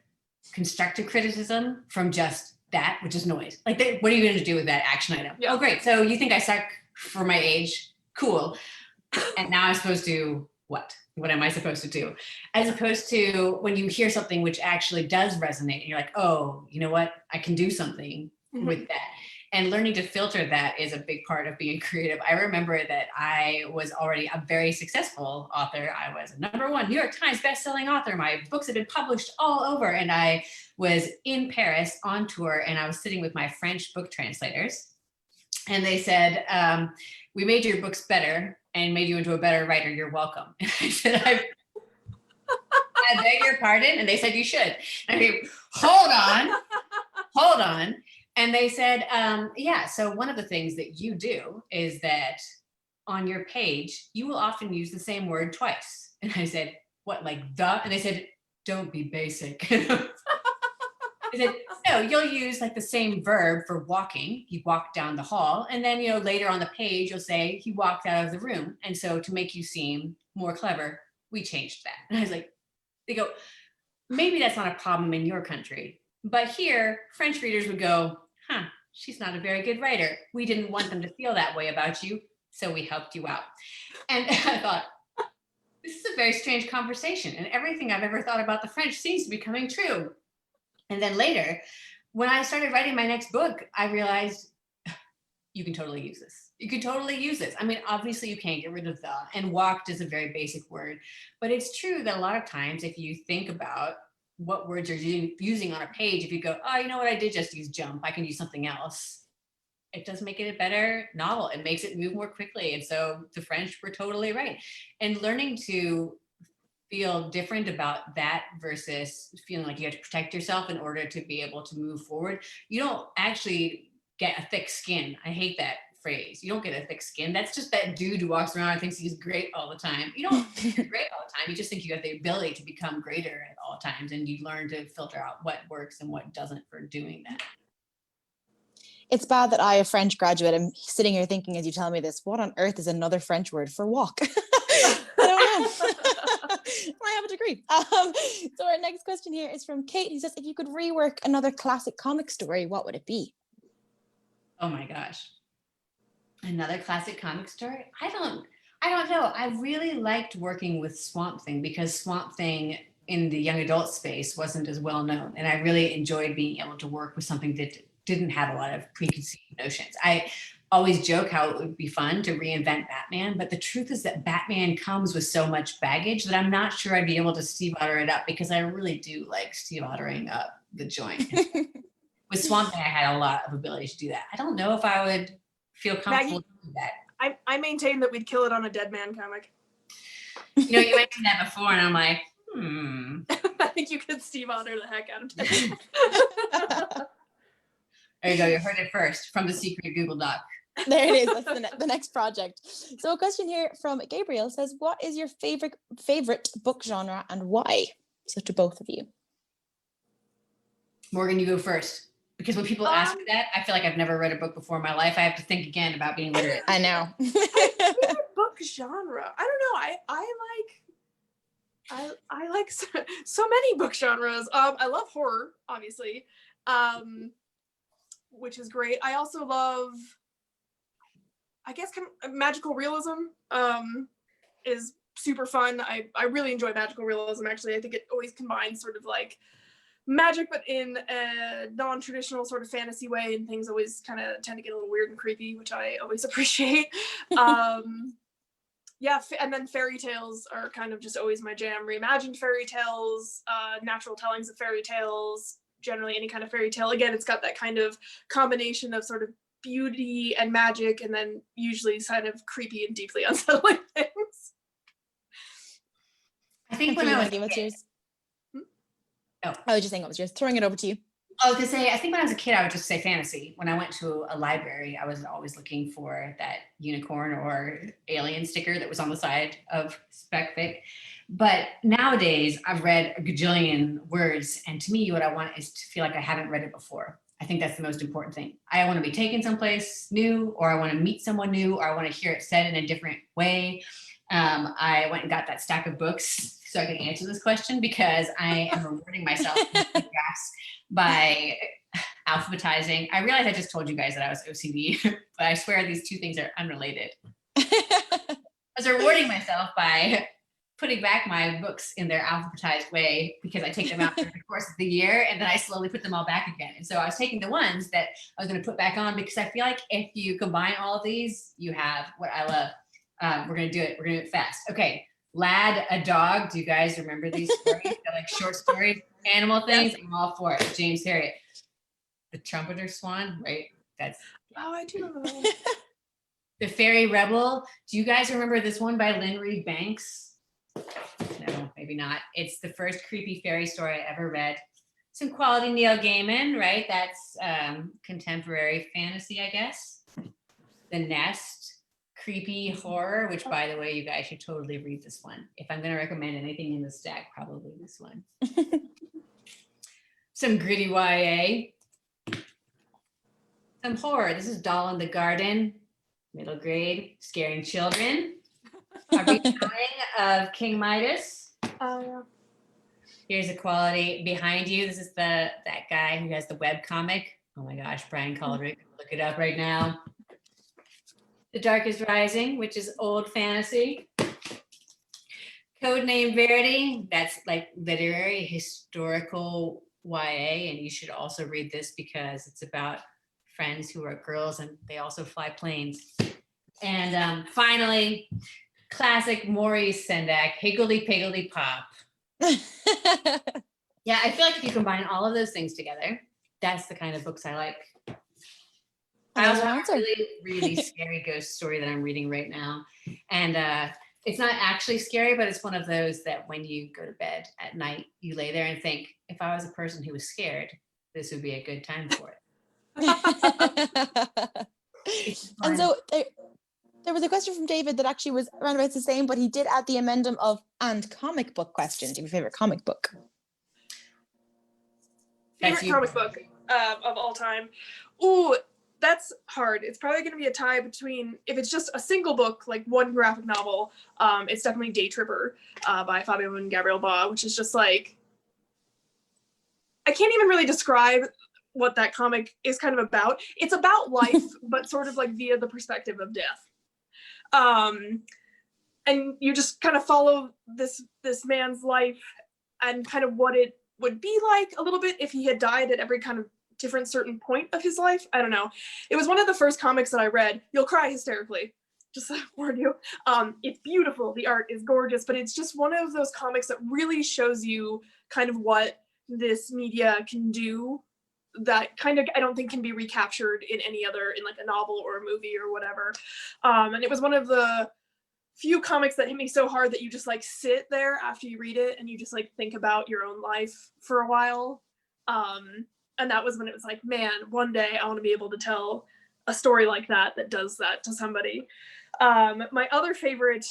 constructive criticism from just that, which is noise. Like, what are you going to do with that action item? Yeah. Oh, great. So you think I suck for my age? Cool. And now I'm supposed to what? What am I supposed to do? As opposed to when you hear something which actually does resonate, and you're like, oh, you know what? I can do something with that. And learning to filter that is a big part of being creative. I remember that I was already a very successful author. I was a #1 New York Times bestselling author. My books had been published all over. And I was in Paris on tour, and I was sitting with my French book translators. And they said, "We made your books better and made you into a better writer. You're welcome." And I said, I beg your pardon? And they said, "You should." And I said, hold on. And they said, yeah, so one of the things that you do is that on your page, you will often use the same word twice. And I said, "What, like the?" And they said, "Don't be basic." I said, "No, you'll use like the same verb for walking. He walked down the hall. And then, you know, later on the page, you'll say he walked out of the room. And so to make you seem more clever, we changed that." And I was like, they go, "Maybe that's not a problem in your country. But here, French readers would go, huh, she's not a very good writer. We didn't want them to feel that way about you, so we helped you out." And I thought, this is a very strange conversation. And everything I've ever thought about the French seems to be coming true. And then later, when I started writing my next book, I realized you can totally use this. You can totally use this. I mean, obviously you can't get rid of the, and walked is a very basic word, but it's true that a lot of times if you think about what words you're using on a page, if you go, "Oh, you know what, I did just use jump, I can use something else," it does make it a better novel. It makes it move more quickly. And so the French were totally right. And learning to feel different about that versus feeling like you have to protect yourself in order to be able to move forward. You don't actually get a thick skin. I hate that phrase. You don't get a thick skin. That's just that dude who walks around and thinks he's great all the time. You don't think you're great all the time. You just think you have the ability to become greater at all times, and you learn to filter out what works and what doesn't for doing that. It's bad that I, a French graduate, am sitting here thinking as you tell me this, what on earth is another French word for walk? I don't know. I have to agree. So our next question here is from Kate, who says, if you could rework another classic comic story, what would it be? Oh my gosh. Another classic comic story? I don't know. I really liked working with Swamp Thing because Swamp Thing in the young adult space wasn't as well known. And I really enjoyed being able to work with something that didn't have a lot of preconceived notions. I always joke how it would be fun to reinvent Batman, but the truth is that Batman comes with so much baggage that I'm not sure I'd be able to Stiefvater it up, because I really do like Stiefvatering up the joint. With Swamp Thing, I had a lot of ability to do that. I don't know if I would feel comfortable doing that. I maintain that we'd kill it on a Dead Man comic. You know, you mentioned that before, and I'm like, I think you could Stiefvater the heck out of Dead Man. There you go. You heard it first from the secret Google Doc. There it is. That's the next project. So a question here from Gabriel says, what is your favorite book genre and why? So to both of you. Morgan, you go first. Because when people ask me that, I feel like I've never read a book before in my life. I have to think again about being literate. I know. Favorite book genre? I don't know. I like so many book genres. I love horror, obviously, which is great. I also love I guess kind of magical realism is super fun. I really enjoy magical realism, actually. I think it always combines sort of like magic, but in a non-traditional sort of fantasy way, and things always kind of tend to get a little weird and creepy, which I always appreciate. Yeah, and then fairy tales are kind of just always my jam. Reimagined fairy tales, natural tellings of fairy tales, generally any kind of fairy tale. Again, it's got that kind of combination of sort of beauty and magic, and then usually kind of creepy and deeply unsettling things. I think when I was what's yours? Oh. I was just saying what was yours. Throwing it over to you. I was gonna say, I think when I was a kid, I would just say fantasy. When I went to a library, I was always looking for that unicorn or alien sticker that was on the side of spec fic. But nowadays, I've read a gajillion words, and to me, what I want is to feel like I haven't read it before. I think that's the most important thing. I want to be taken someplace new, or I want to meet someone new, or I want to hear it said in a different way. I went and got that stack of books so I could answer this question, because I am rewarding myself by alphabetizing. I realize I just told you guys that I was OCD, but I swear these two things are unrelated. I was rewarding myself by putting back my books in their alphabetized way, because I take them out during the course of the year, and then I slowly put them all back again. And so I was taking the ones that I was going to put back on, because I feel like if you combine all of these, you have what I love. We're going to do it. We're going to do it fast. Okay. Lad, a dog. Do you guys remember these stories? They're like short stories, animal things. Yes. I'm all for it. James Herriot. The Trumpeter Swan, right? That's. Oh, I do know. The Fairy Rebel. Do you guys remember this one by Lynn Reed Banks? No, maybe not. It's the first creepy fairy story I ever read. Some quality Neil Gaiman, right? That's contemporary fantasy, I guess. The Nest. Creepy horror, which, by the way, you guys should totally read this one. If I'm going to recommend anything in the stack, probably this one. Some gritty YA. Some horror. This is Doll in the Garden, middle grade, scaring children. A retelling of King Midas. Oh, yeah. Here's a quality behind you. This is that guy who has the web comic. Oh my gosh, Brian Coleridge. Look it up right now. The Dark is Rising, which is old fantasy. Codename Verity, that's like literary historical YA, and you should also read this because it's about friends who are girls and they also fly planes. And finally, classic Maurice Sendak, Higgledy Piggledy Pop. Yeah, I feel like if you combine all of those things together, that's the kind of books I like. I also have a really, really scary ghost story that I'm reading right now. And it's not actually scary, but it's one of those that when you go to bed at night, you lay there and think, if I was a person who was scared, this would be a good time for it. And so there was a question from David that actually was around about the same, but he did add the amendum of and comic book question. Do you have a favorite comic book? Favorite comic book of all time? Ooh, that's hard. It's probably going to be a tie between, if it's just a single book, like one graphic novel, it's definitely Day Tripper by Fabio and Gabriel Ba, which is just like, I can't even really describe what that comic is kind of about. It's about life, but sort of like via the perspective of death. And you just kind of follow this man's life and kind of what it would be like a little bit if he had died at every kind of different certain point of his life. I don't know. It was one of the first comics that I read. You'll cry hysterically. Just to warn you. It's beautiful. The art is gorgeous, but it's just one of those comics that really shows you kind of what this media can do that kind of, I don't think can be recaptured in any other, in like a novel or a movie or whatever. And it was one of the few comics that hit me so hard that you just like sit there after you read it and you just like think about your own life for a while. And that was when it was like, man, one day I want to be able to tell a story like that does that to somebody. My other favorite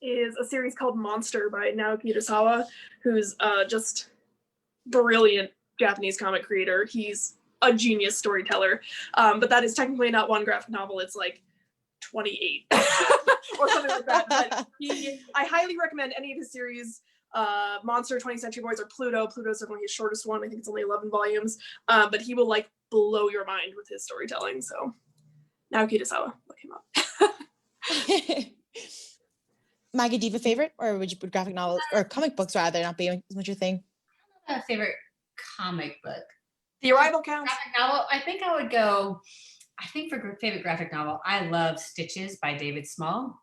is a series called Monster by Naoki Urasawa, who's just brilliant Japanese comic creator. He's a genius storyteller. But that is technically not one graphic novel. It's like 28 or something like that. But I highly recommend any of his series. Monster, 20th Century Boys, or Pluto. Pluto's definitely his shortest one. I think it's only 11 volumes. But he will like blow your mind with his storytelling. So Naoki Urasawa. Look him up. Maggie, do you have a favorite, or would you put graphic novels or comic books rather not be as much your thing? A favorite comic book. The Arrival counts. Graphic novel. I think I would go. I think for favorite graphic novel, I love Stitches by David Small.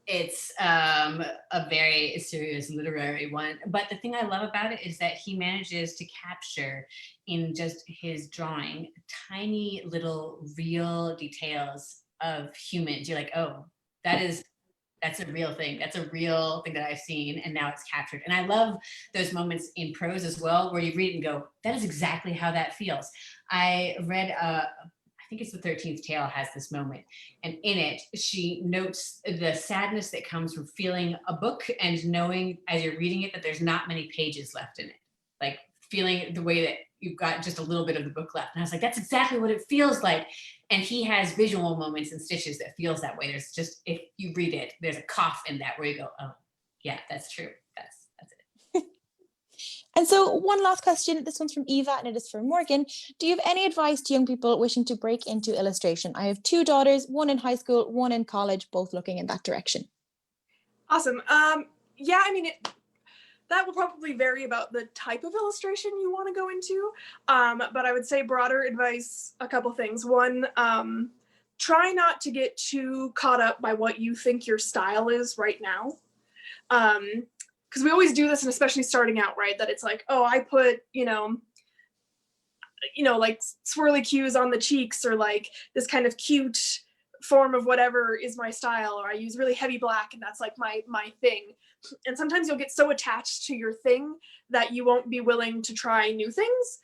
It's a very serious literary one, but the thing I love about it is that he manages to capture in just his drawing tiny little real details of humans. You're like, oh, that's a real thing. That's a real thing that I've seen, and now it's captured. And I love those moments in prose as well, where you read it and go, that is exactly how that feels. I read I think it's the 13th Tale has this moment. And in it, she notes the sadness that comes from feeling a book and knowing as you're reading it that there's not many pages left in it. Like feeling the way that you've got just a little bit of the book left. And I was like, that's exactly what it feels like. And he has visual moments in Stitches that feels that way. There's just, if you read it, there's a cough in that where you go, oh, yeah, that's true. That's it. And so one last question, this one's from Eva and it is for Morgan. Do you have any advice to young people wishing to break into illustration? I have 2 daughters, one in high school, one in college, both looking in that direction. Awesome. Yeah, I mean, that will probably vary about the type of illustration you want to go into. But I would say broader advice, a couple things. One, try not to get too caught up by what you think your style is right now. Because we always do this, and especially starting out, right? That it's like, oh, I put, like swirly cues on the cheeks, or like this kind of cute form of whatever is my style, or I use really heavy black and that's like my thing. And sometimes you'll get so attached to your thing that you won't be willing to try new things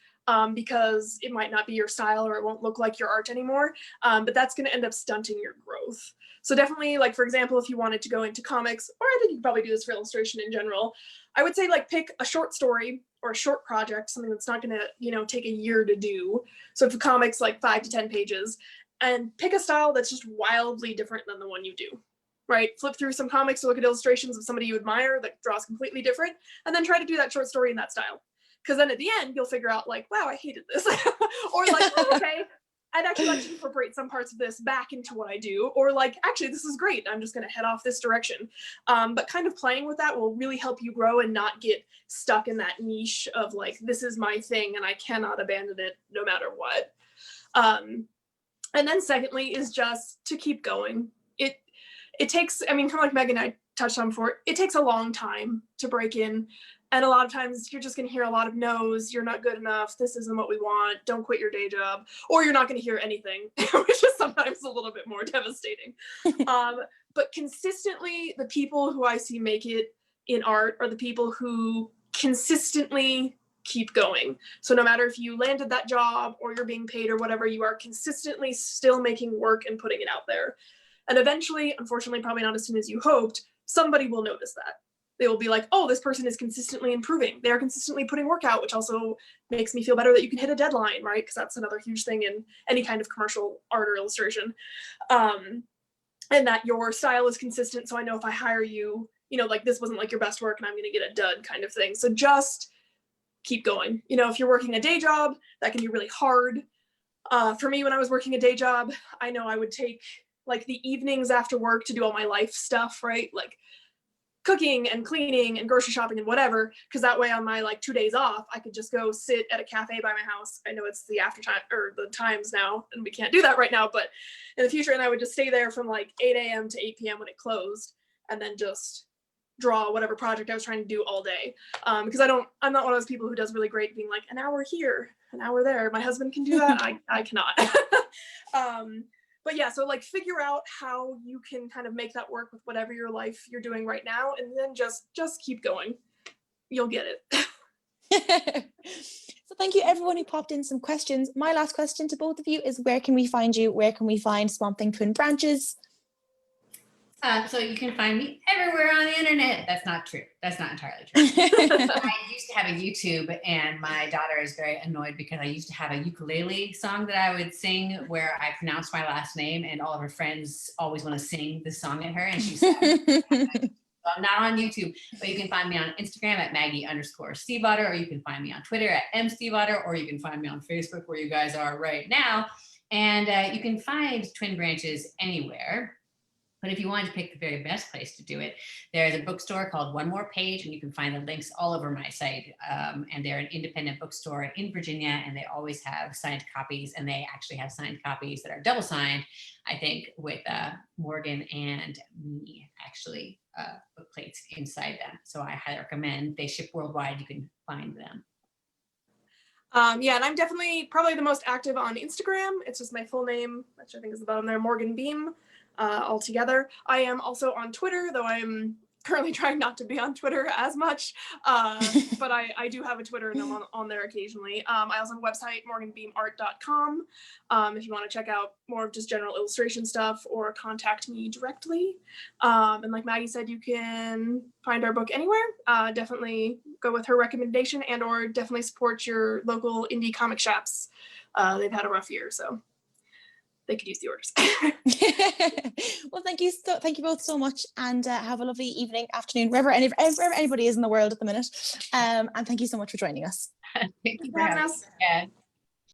because it might not be your style or it won't look like your art anymore. But that's going to end up stunting your growth. So definitely, like, for example, if you wanted to go into comics, or I think you could probably do this for illustration in general, I would say like pick a short story or a short project, something that's not going to, take a year to do. So for comics, like 5 to 10 pages, and pick a style that's just wildly different than the one you do, right? Flip through some comics to look at illustrations of somebody you admire that draws completely different, and then try to do that short story in that style. Because then at the end, you'll figure out like, wow, I hated this. Or like, oh, okay, I'd actually like to incorporate some parts of this back into what I do. Or like, actually, this is great. I'm just going to head off this direction. But kind of playing with that will really help you grow and not get stuck in that niche of like, this is my thing and I cannot abandon it no matter what. And then secondly is just to keep going. It takes, I mean, kind of like Megan and I touched on before, it takes a long time to break in. And a lot of times you're just going to hear a lot of no's, you're not good enough, this isn't what we want, don't quit your day job, or you're not going to hear anything, which is sometimes a little bit more devastating. But consistently, the people who I see make it in art are the people who consistently keep going. So no matter if you landed that job or you're being paid or whatever, you are consistently still making work and putting it out there. And eventually, unfortunately, probably not as soon as you hoped, somebody will notice that. They will be like, oh, this person is consistently improving. They are consistently putting work out, which also makes me feel better that you can hit a deadline, right? Because that's another huge thing in any kind of commercial art or illustration. And that your style is consistent. So I know if I hire you, like this wasn't like your best work and I'm going to get a dud kind of thing. So just keep going. If you're working a day job, that can be really hard. For me, when I was working a day job, I know I would take like the evenings after work to do all my life stuff, right? Like cooking and cleaning and grocery shopping and whatever, because that way on my like 2 days off, I could just go sit at a cafe by my house. I know it's the after time or the times now, and we can't do that right now, but in the future, and I would just stay there from like 8 a.m. to 8 p.m. when it closed, and then just draw whatever project I was trying to do all day. Because I'm not one of those people who does really great being like an hour here, an hour there. My husband can do that. I cannot. But yeah, so like figure out how you can kind of make that work with whatever your life you're doing right now, and then just keep going. You'll get it. So thank you everyone who popped in some questions. My last question to both of you is, where can we find you? Where can we find Swamp Thing Twin Branches? So you can find me everywhere on the internet. That's not true. That's not entirely true. I used to have a YouTube, and my daughter is very annoyed because I used to have a ukulele song that I would sing where I pronounced my last name, and all of her friends always want to sing this song at her, and she's sad. I'm not on YouTube, but you can find me on Instagram at Maggie_Stiefvater, or you can find me on Twitter at mstiefvater, or you can find me on Facebook where you guys are right now And you can find Twin Branches anywhere. But if you wanted to pick the very best place to do it, there's a bookstore called One More Page, and you can find the links all over my site. And they're an independent bookstore in Virginia, and they always have signed copies, and they actually have signed copies that are double signed, I think, with Morgan and me, actually, book plates inside them. So I highly recommend. They ship worldwide. You can find them. Yeah, and I'm definitely probably the most active on Instagram. It's just my full name, which I think is the bottom there, Morgan Beem, all together. I am also on Twitter, though I'm currently trying not to be on Twitter as much, but I do have a Twitter and I'm on there occasionally. I also have a website, morganbeamart.com, if you want to check out more of just general illustration stuff or contact me directly. And like Maggie said, you can find our book anywhere. Definitely go with her recommendation and or definitely support your local indie comic shops. They've had a rough year, so they could use the orders. Well, thank you both so much, and have a lovely evening, afternoon, wherever anybody is in the world at the minute. And thank you so much for joining us. Thank you for having us. Yeah.